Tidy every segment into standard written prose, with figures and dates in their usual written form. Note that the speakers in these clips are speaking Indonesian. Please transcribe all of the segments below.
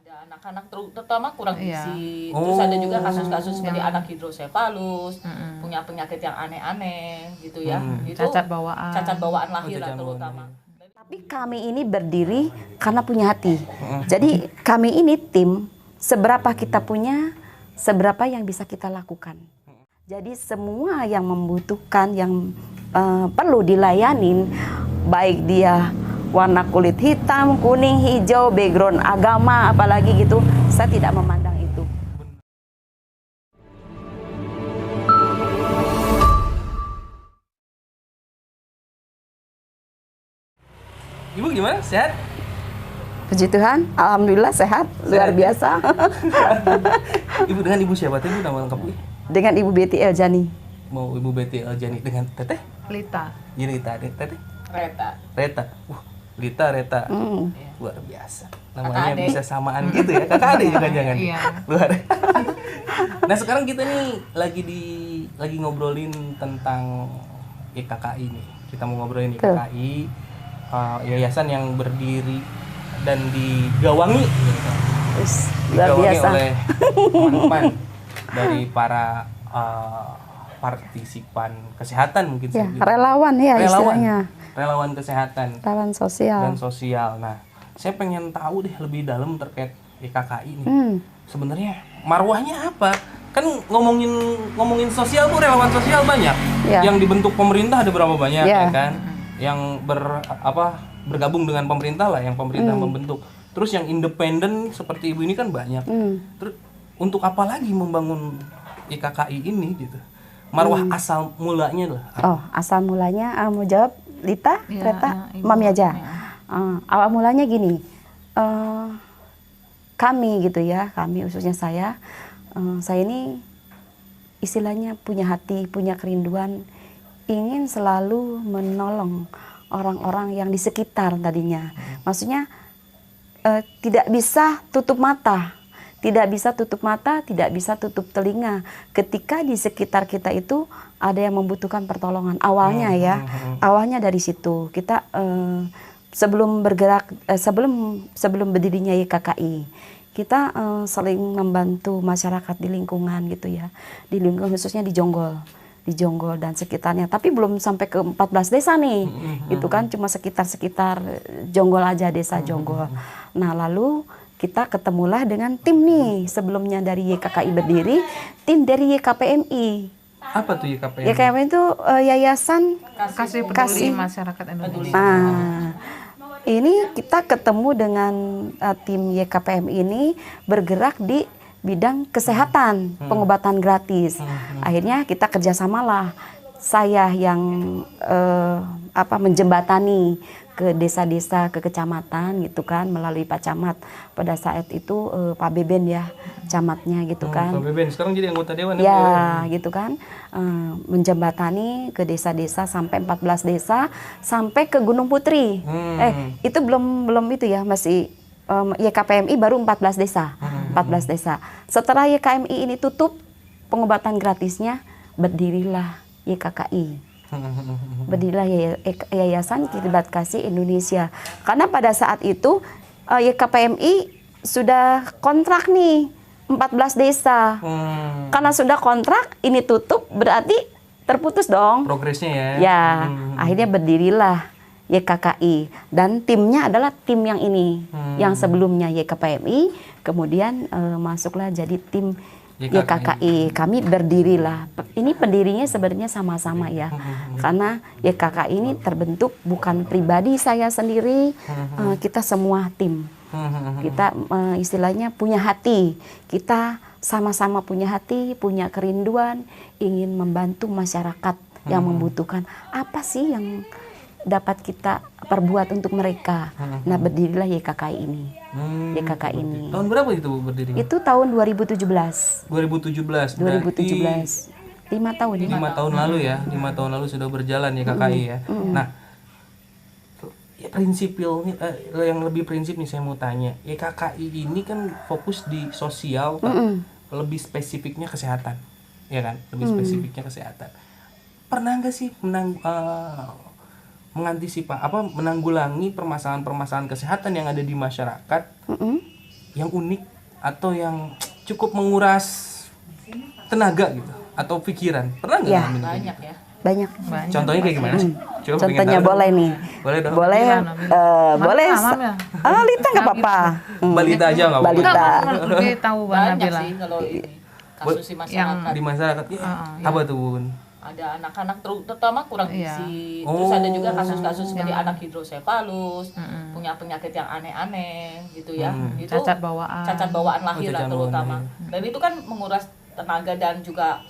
Ada anak-anak terutama kurang gizi. Terus ada juga kasus-kasus seperti anak hidrosefalus, punya penyakit yang aneh-aneh gitu ya. Itu cacat bawaan lahir lah terutama. Tapi kami ini berdiri karena punya hati. Jadi kami ini tim, seberapa kita punya, seberapa yang bisa kita lakukan. Jadi semua yang membutuhkan, yang perlu dilayanin, baik dia warna kulit hitam, kuning, hijau, background agama, apalagi gitu, saya tidak memandang itu. Ibu gimana? Sehat? Puji Tuhan, alhamdulillah sehat, luar biasa. Ibu dengan ibu siapa? Ibu nama lengkap ibu? Dengan Ibu Betty Eljani. Mau Ibu Betty Eljani dengan Teteh? Lita. Rita, Teteh? Reta. Lita, Reta. Luar biasa. Namanya bisa samaan gitu ya. Kakak adik juga jangan. Iya. Luar. Nah, sekarang kita nih lagi ngobrolin tentang YKKI nih. Kita mau ngobrolin YKKI, yayasan yang berdiri dan digawangi Luar biasa. oleh teman-teman dari para partisipan kesehatan mungkin Ya, saja. relawan ya istilahnya. Relawan kesehatan Relawan sosial. dan sosial. Nah, saya pengen tahu deh lebih dalam terkait YKKI ini. Sebenarnya marwahnya apa? Kan ngomongin sosial bu, relawan sosial banyak. Ya. Yang dibentuk pemerintah ada berapa banyak Ya. ya kan? Yang bergabung dengan pemerintah lah, yang pemerintah membentuk. Terus yang independen seperti ibu ini kan banyak. Terus untuk apa lagi membangun YKKI ini gitu? Marwah asal mulanya lah. Oh, asal mulanya mau jawab Lita, Iya, Reta, Ibu. Mami aja. Awal mulanya gini, kami gitu ya, kami khususnya saya ini istilahnya punya hati, punya kerinduan, ingin selalu menolong orang-orang yang di sekitar tadinya. Maksudnya tidak bisa tutup mata. Tidak bisa tutup mata, tidak bisa tutup telinga. Ketika di sekitar kita itu ada yang membutuhkan pertolongan. Awalnya ya, awalnya dari situ. Kita sebelum bergerak, sebelum berdirinya YKKI, kita saling membantu masyarakat di lingkungan gitu ya. Di lingkungan khususnya di Jonggol dan sekitarnya. Tapi belum sampai ke 14 desa nih. Gitu kan, cuma sekitar Jonggol aja, desa Jonggol. Nah, lalu kita ketemulah dengan tim nih, sebelumnya dari YKKI berdiri, tim dari YKPMI. Apa tuh YKPMI? YKPMI itu Yayasan Kasih Peduli Masyarakat Indonesia. Nah, ini kita ketemu dengan tim YKPMI ini bergerak di bidang kesehatan, pengobatan gratis. Akhirnya kita kerjasamalah. Saya yang menjembatani ke desa-desa, ke kecamatan gitu kan, melalui Pak Camat. Pada saat itu Pak Beben ya, camatnya gitu kan. Pak Beben sekarang jadi anggota dewan ya gitu kan, menjembatani ke desa-desa sampai 14 desa sampai ke Gunung Putri. Itu belum itu ya, masih YKPMI baru 14 desa. 14 desa. Setelah YKMI ini tutup pengobatan gratisnya, berdirilah YKKI. Berdirilah Yayasan Kiblat Kasih Indonesia. Karena pada saat itu YKPMI sudah kontrak nih 14 desa. Karena sudah kontrak, ini tutup berarti terputus dong. Progresnya ya. Ya, akhirnya berdirilah YKKI dan timnya adalah tim yang ini, yang sebelumnya YKPMI, kemudian masuklah jadi tim YKKI. Kami berdirilah. Ini pendirinya sebenarnya sama-sama ya, karena YKKI ini terbentuk bukan pribadi saya sendiri, kita semua tim. Kita istilahnya punya hati, kita sama-sama punya hati, punya kerinduan, ingin membantu masyarakat yang membutuhkan. Apa sih yang dapat kita perbuat untuk mereka? Nah, berdirilah YKKI ini. YKKI ini. Tahun berapa itu Bu berdirinya? Itu tahun 2017. 2017. 2017. 5 tahun. 5 tahun lalu ya. 5 tahun lalu sudah berjalan YKKI ya. Nah, ya prinsipilnya yang lebih prinsip nih saya mau tanya. YKKI ini kan fokus di sosial, lebih spesifiknya kesehatan. Ya kan? Lebih spesifiknya kesehatan. Pernah nggak sih menanggulangi permasalahan-permasalahan kesehatan yang ada di masyarakat yang unik atau yang cukup menguras tenaga gitu atau pikiran? Pernah nggak ngalamin kayak Banyak gitu? ya. Banyak. Contohnya kayak gimana sih? Coba pengen Contohnya tahu. boleh nih. Boleh dong. Boleh. Boleh. Lita nggak apa-apa. Balita aja nggak apa-apa. Balita. Lebih tahu Bang Banyak Nabila. sih kalau ini kasus di masyarakat. Di masyarakat ya, apa tuh Bun? Ada anak-anak terutama kurang Iya. gizi. Oh. Terus ada juga kasus-kasus seperti anak hidrosefalus, punya penyakit yang aneh-aneh gitu ya. Itu Cacat bawaan. cacat bawaan lahir cacat lah bawaan terutama. Dan itu kan menguras tenaga dan juga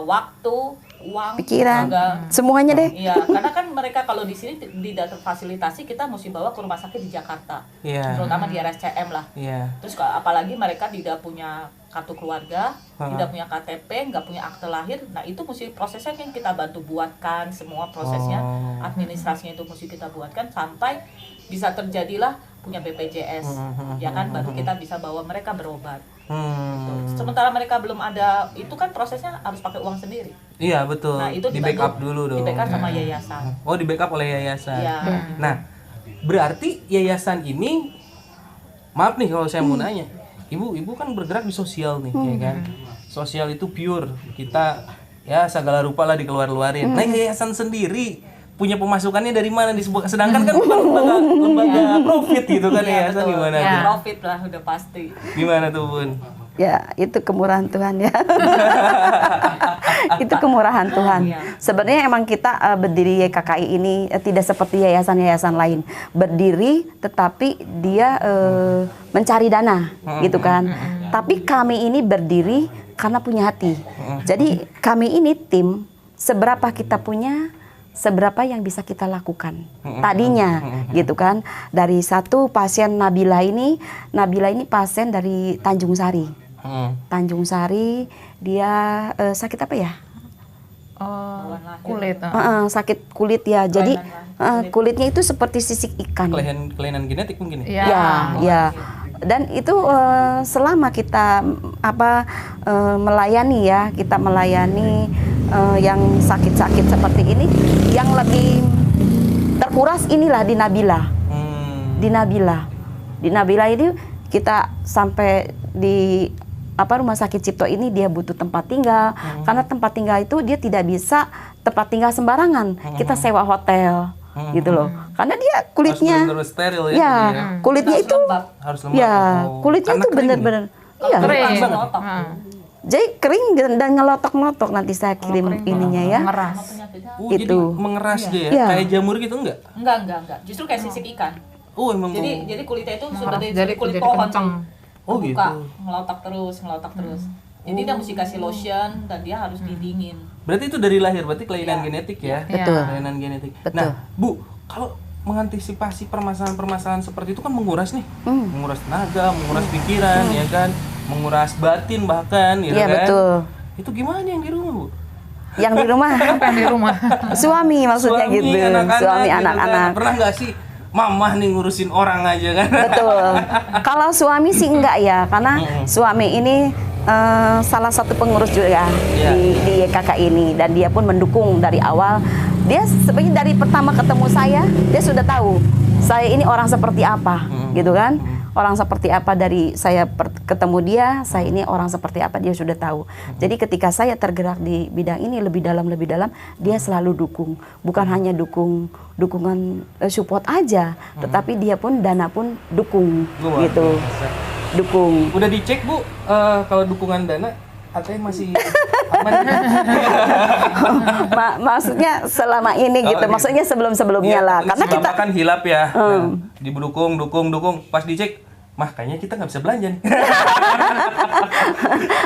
waktu, uang, Pikiran. tenaga. Semuanya deh. Iya, karena kan mereka kalau di sini tidak terfasilitasi, kita mesti bawa ke rumah sakit di Jakarta. Iya. Terutama di RSCM lah. Iya. Terus apalagi mereka tidak punya kartu keluarga, tidak punya KTP, nggak punya akte lahir. Nah itu mesti prosesnya yang kita bantu buatkan, semua prosesnya, administrasinya itu mesti kita buatkan sampai bisa terjadilah punya BPJS, ya kan, baru kita bisa bawa mereka berobat. Sementara mereka belum ada, itu kan prosesnya harus pakai uang sendiri. Iya betul. Nah itu di backup dulu dong. Di backup sama yayasan. Oh di backup oleh yayasan. Iya. Nah berarti yayasan ini, maaf nih kalau saya mau nanya, ibu kan bergerak di sosial nih, ya kan? Sosial itu pure, kita ya segala rupa lah dikeluar-luarin. Nah yayasan sendiri punya pemasukannya dari mana? Sedangkan kan lembaga profit gitu kan, yayasan gimana tuh? Profit lah udah pasti. Gimana tuh Bun? Ya, itu kemurahan Tuhan ya. Itu kemurahan Tuhan. Sebenarnya emang kita berdiri YKKI ini tidak seperti yayasan-yayasan lain. Berdiri tetapi dia mencari dana gitu kan. Tapi kami ini berdiri karena punya hati. Jadi kami ini tim, seberapa kita punya, seberapa yang bisa kita lakukan tadinya gitu kan. Dari satu pasien Nabila ini pasien dari Tanjung Sari. Tanjung Sari, dia sakit apa ya? Kulit. Sakit kulit ya. Jadi kulitnya itu seperti sisik ikan. Kelainan genetik mungkin ya? Ya. Dan itu selama kita melayani ya, kita melayani yang sakit-sakit seperti ini, yang lebih terkuras inilah di Nabila. Di Nabila ini kita sampai di rumah sakit Cipto ini dia butuh tempat tinggal, karena tempat tinggal itu dia tidak bisa tempat tinggal sembarangan. Kita sewa hotel gitu loh, karena dia kulitnya harus steril ya, kulitnya itu harus lembab. Ya, kulitnya itu benar-benar iya. Jadi kering dan ngelotok-ngelotok, nanti saya kirim ininya ya. Mengeras. Jadi mengeras dia ya? Kayak jamur gitu enggak? Enggak. Justru kayak sisik ikan. Oh, emang. Jadi kulitnya itu seperti Jadi kulit jadi pohon. kencang. Oh gitu. Ngelotok terus. Jadi dia mesti kasih lotion dan dia harus didingin. Berarti itu dari lahir, berarti kelainan genetik ya? Betul. Kelainan genetik. Betul. Nah, Bu, kalau mengantisipasi permasalahan-permasalahan seperti itu kan menguras nih. Menguras tenaga, menguras pikiran, ya kan? Menguras batin bahkan, gitu Iya, kan? betul. Itu gimana yang di rumah, Bu? Yang di rumah? Apa yang di rumah? Suami maksudnya gitu. Suami gitu anak-anak. kan? Pernah nggak sih mamah nih ngurusin orang aja kan? Betul. Kalau suami sih enggak ya, karena suami ini salah satu pengurus juga di YKK ini, dan dia pun mendukung dari awal. Dia sebenarnya dari pertama ketemu saya, dia sudah tahu saya ini orang seperti apa, gitu kan? Orang seperti apa dari saya ketemu dia, saya ini orang seperti apa dia sudah tahu. Jadi ketika saya tergerak di bidang ini lebih dalam, dia selalu dukung. Bukan hanya dukungan support aja, tetapi dia pun dana pun dukung, gitu. Dukung. Udah dicek Bu, kalau dukungan dana katanya masih aman. Maksudnya selama ini gitu, maksudnya sebelum-sebelumnya lah. Karena kita kan hilap ya, didukung, pas dicek, mah kayaknya kita nggak bisa belanja nih.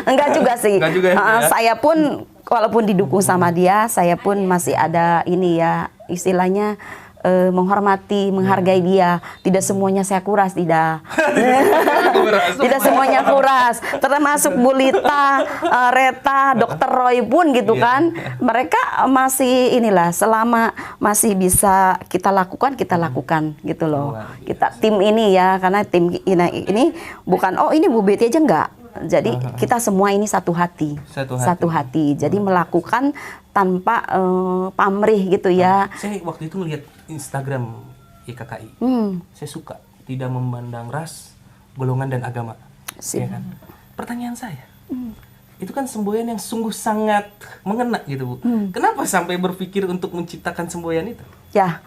Enggak juga sih. Enggak juga ya? Saya pun walaupun didukung sama dia, saya pun masih ada ini ya, istilahnya menghormati, menghargai dia. Tidak semuanya saya kuras, tidak. Tidak semuanya kuras. Termasuk Bu Lita, Reta, Dokter Roy pun gitu kan. Mereka masih inilah, selama masih bisa kita lakukan gitu loh. Kita tim ini ya, karena tim ini bukan ini Bu Betty aja enggak. Jadi kita semua ini satu hati. Jadi melakukan tanpa pamrih gitu ya. Saya waktu itu melihat Instagram YKKI. Saya suka, tidak memandang ras, golongan dan agama. Sip. Ya kan? Pertanyaan saya, itu kan semboyan yang sungguh sangat mengena gitu Bu. Kenapa sampai berpikir untuk menciptakan semboyan itu? Ya,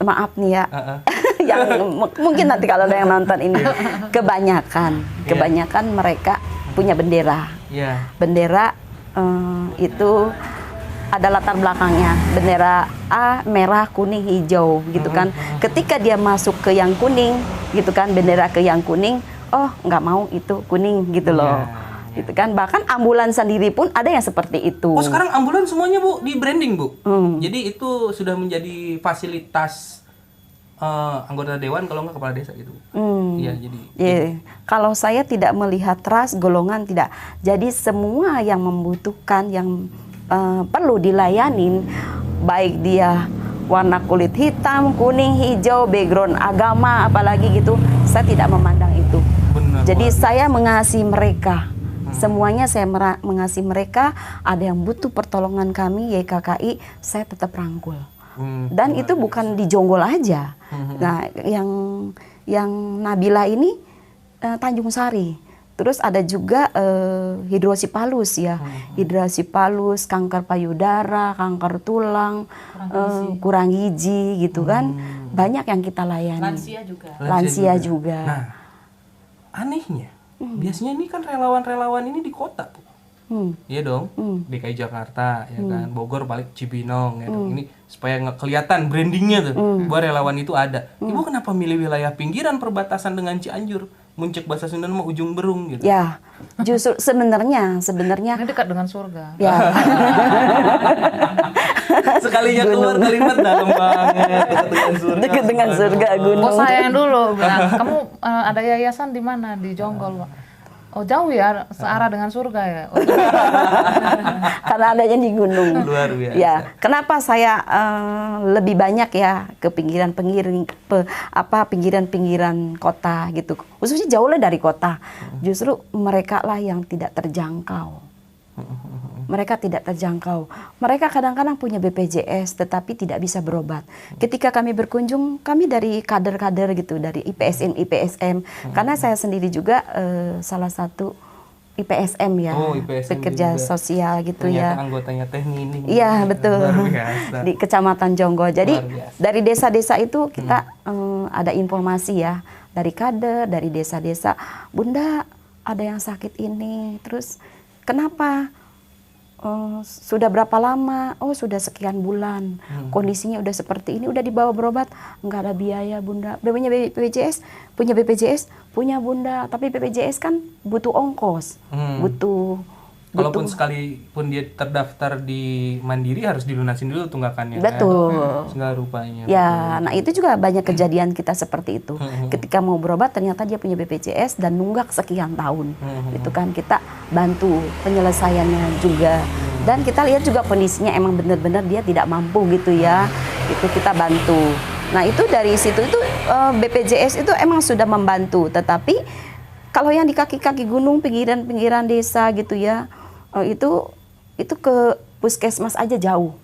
maaf nih ya. Uh-uh. Yang mungkin nanti kalau ada yang nonton ini, kebanyakan mereka punya bendera. Ya. Bendera itu ada latar belakangnya, bendera A merah kuning hijau gitu kan. Ketika dia masuk ke yang kuning gitu kan, bendera ke yang kuning, oh nggak mau itu kuning gitu loh. Gitu kan, bahkan ambulan sendiri pun ada yang seperti itu. Oh sekarang ambulan semuanya Bu di branding Bu. Jadi itu sudah menjadi fasilitas anggota dewan kalau nggak kepala desa gitu. Iya jadi. Kalau saya tidak melihat ras golongan tidak. Jadi semua yang membutuhkan yang perlu dilayanin, baik dia warna kulit hitam, kuning, hijau, background agama apalagi gitu, saya tidak memandang itu. Benar. Jadi saya mengasihi mereka. Semuanya saya mengasihi mereka. Ada yang butuh pertolongan kami YKKI, saya tetap rangkul. Dan itu bukan di Jonggol aja. Nah, yang Nabila ini Tanjung Sari. Terus ada juga hidrosipalus ya. Hidrosipalus, kanker payudara, kanker tulang, kurang gizi gitu kan. Banyak yang kita layani. Lansia juga. Nah, anehnya, biasanya ini kan relawan-relawan ini di kota, Bu. Iya dong, DKI Jakarta, ya kan, Bogor balik Cibinong, ya dong. Ini supaya nggak kelihatan brandingnya tuh, bahwa relawan itu ada. Ibu kenapa milih wilayah pinggiran perbatasan dengan Cianjur, Muncek bahasa Sunda mah ujung berung gitu? Ya, justru sebenarnya Ini dekat dengan surga. ya. Sekalinya keluar kalimat dalam banget, Dekat dengan surga gunung. Bos saya yang dulu bilang, kamu ada yayasan di mana? Di Jonggol, Pak. Oh jauh ya, searah dengan surga ya. Oh, Karena adanya di gunung. Luar biasa. Ya, kenapa saya lebih banyak ya ke pinggiran-pinggiran kota gitu. Khususnya jauh lah dari kota. Justru mereka lah yang tidak terjangkau. Mereka tidak terjangkau. Mereka kadang-kadang punya BPJS tetapi tidak bisa berobat. Ketika kami berkunjung, kami dari kader-kader gitu, dari IPSN, IPSM. Karena saya sendiri juga salah satu IPSM ya, pekerja juga. sosial gitu. Ternyata ya. anggotanya Teh Nining. Iya betul. Luar biasa. Di Kecamatan Jonggol. Jadi Luar biasa. dari desa-desa itu kita ada informasi ya dari kader, dari desa-desa. Bunda ada yang sakit ini, terus kenapa? Sudah berapa lama? Oh sudah sekian bulan. Kondisinya udah seperti ini, udah dibawa berobat, nggak ada biaya Bunda. Punya BPJS, punya Bunda. Tapi BPJS kan butuh ongkos, butuh. Kalaupun sekalipun dia terdaftar di Mandiri harus dilunasin dulu tunggakannya. Betul. Kan? Segala rupanya. Ya, betul. nah itu juga banyak kejadian kita seperti itu. Ketika mau berobat ternyata dia punya BPJS dan nunggak sekian tahun. Itu kan kita bantu penyelesaiannya juga. Dan kita lihat juga kondisinya emang benar-benar dia tidak mampu gitu ya. Itu kita bantu. Nah itu dari situ itu BPJS itu emang sudah membantu. Tetapi kalau yang di kaki-kaki gunung, pinggiran-pinggiran desa gitu ya, itu ke puskesmas aja jauh.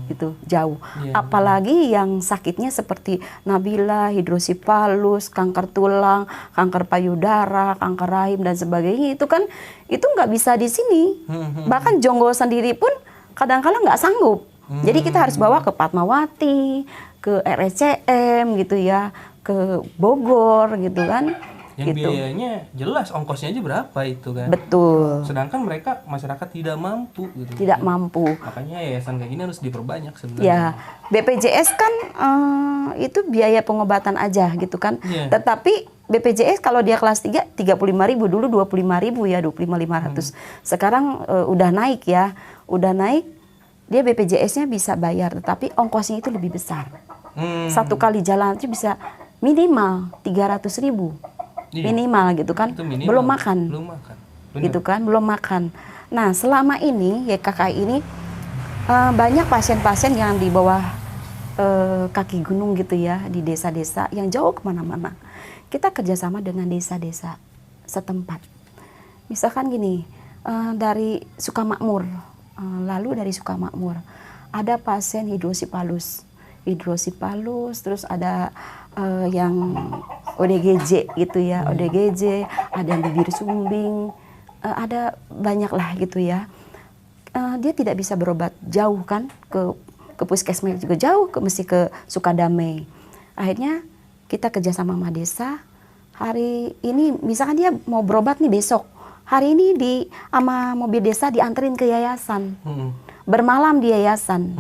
Gitu, jauh. Apalagi yang sakitnya seperti Nabila, hidrosipalus, kanker tulang, kanker payudara, kanker rahim dan sebagainya, itu kan itu nggak bisa di sini. Bahkan Jonggol sendiri pun kadang-kadang nggak sanggup. Jadi kita harus bawa ke Fatmawati, ke RSCM gitu ya, ke Bogor gitu kan. Yang gitu. biayanya jelas ongkosnya aja berapa itu kan. Betul. Sedangkan mereka masyarakat tidak mampu gitu. Tidak mampu. Makanya yayasan kayak gini harus diperbanyak sebenarnya. Ya, BPJS kan itu biaya pengobatan aja gitu kan. Tetapi BPJS kalau dia kelas 3 35.000 dulu 25.000 ya 25.500. Sekarang udah naik ya. Udah naik dia BPJS-nya bisa bayar tetapi ongkosnya itu lebih besar. Satu kali jalan itu bisa minimal 300.000. Minimal gitu kan. Minimal. Belum makan. Bener. Gitu kan, belum makan. Nah, selama ini YKKI ini banyak pasien-pasien yang di bawah kaki gunung gitu ya, di desa-desa yang jauh kemana-mana. Kita kerjasama dengan desa-desa setempat. Misalkan gini, dari Sukamakmur, lalu dari Sukamakmur ada pasien hidrosipalus, terus ada yang ODGJ gitu ya, ODGJ, ada yang bibir sumbing, ada banyak lah gitu ya. Dia tidak bisa berobat jauh kan, ke puskesmas juga jauh, mesti ke Sukadamai. Akhirnya kita kerjasama sama desa. Hari ini misalkan dia mau berobat nih besok, hari ini sama mobil desa dianterin ke yayasan, bermalam di yayasan.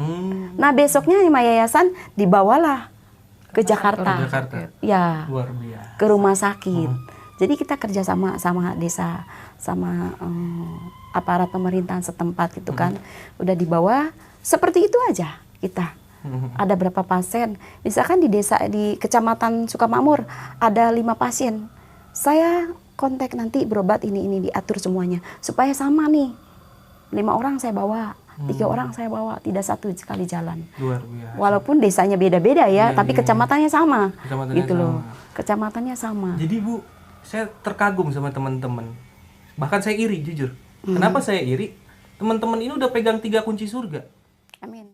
Nah besoknya sama yayasan dibawalah ke Jakarta. Ya, Luar biasa. ke rumah sakit. Jadi kita kerja sama desa, sama aparat pemerintahan setempat gitu kan. Udah dibawa, seperti itu aja kita. Ada berapa pasien? Misalkan di desa, di Kecamatan Sukamakmur ada 5 pasien. Saya kontak nanti berobat ini diatur semuanya supaya sama nih. 5 orang saya bawa, 3 orang saya bawa, tidak satu sekali jalan. Luar biasa. Walaupun desanya beda-beda ya, tapi kecamatannya sama. Kecamatannya Gitu loh. sama. Kecamatannya sama. Jadi Bu, saya terkagum sama teman-teman. Bahkan saya iri jujur. Kenapa saya iri? Teman-teman ini udah pegang 3 kunci surga. Amin.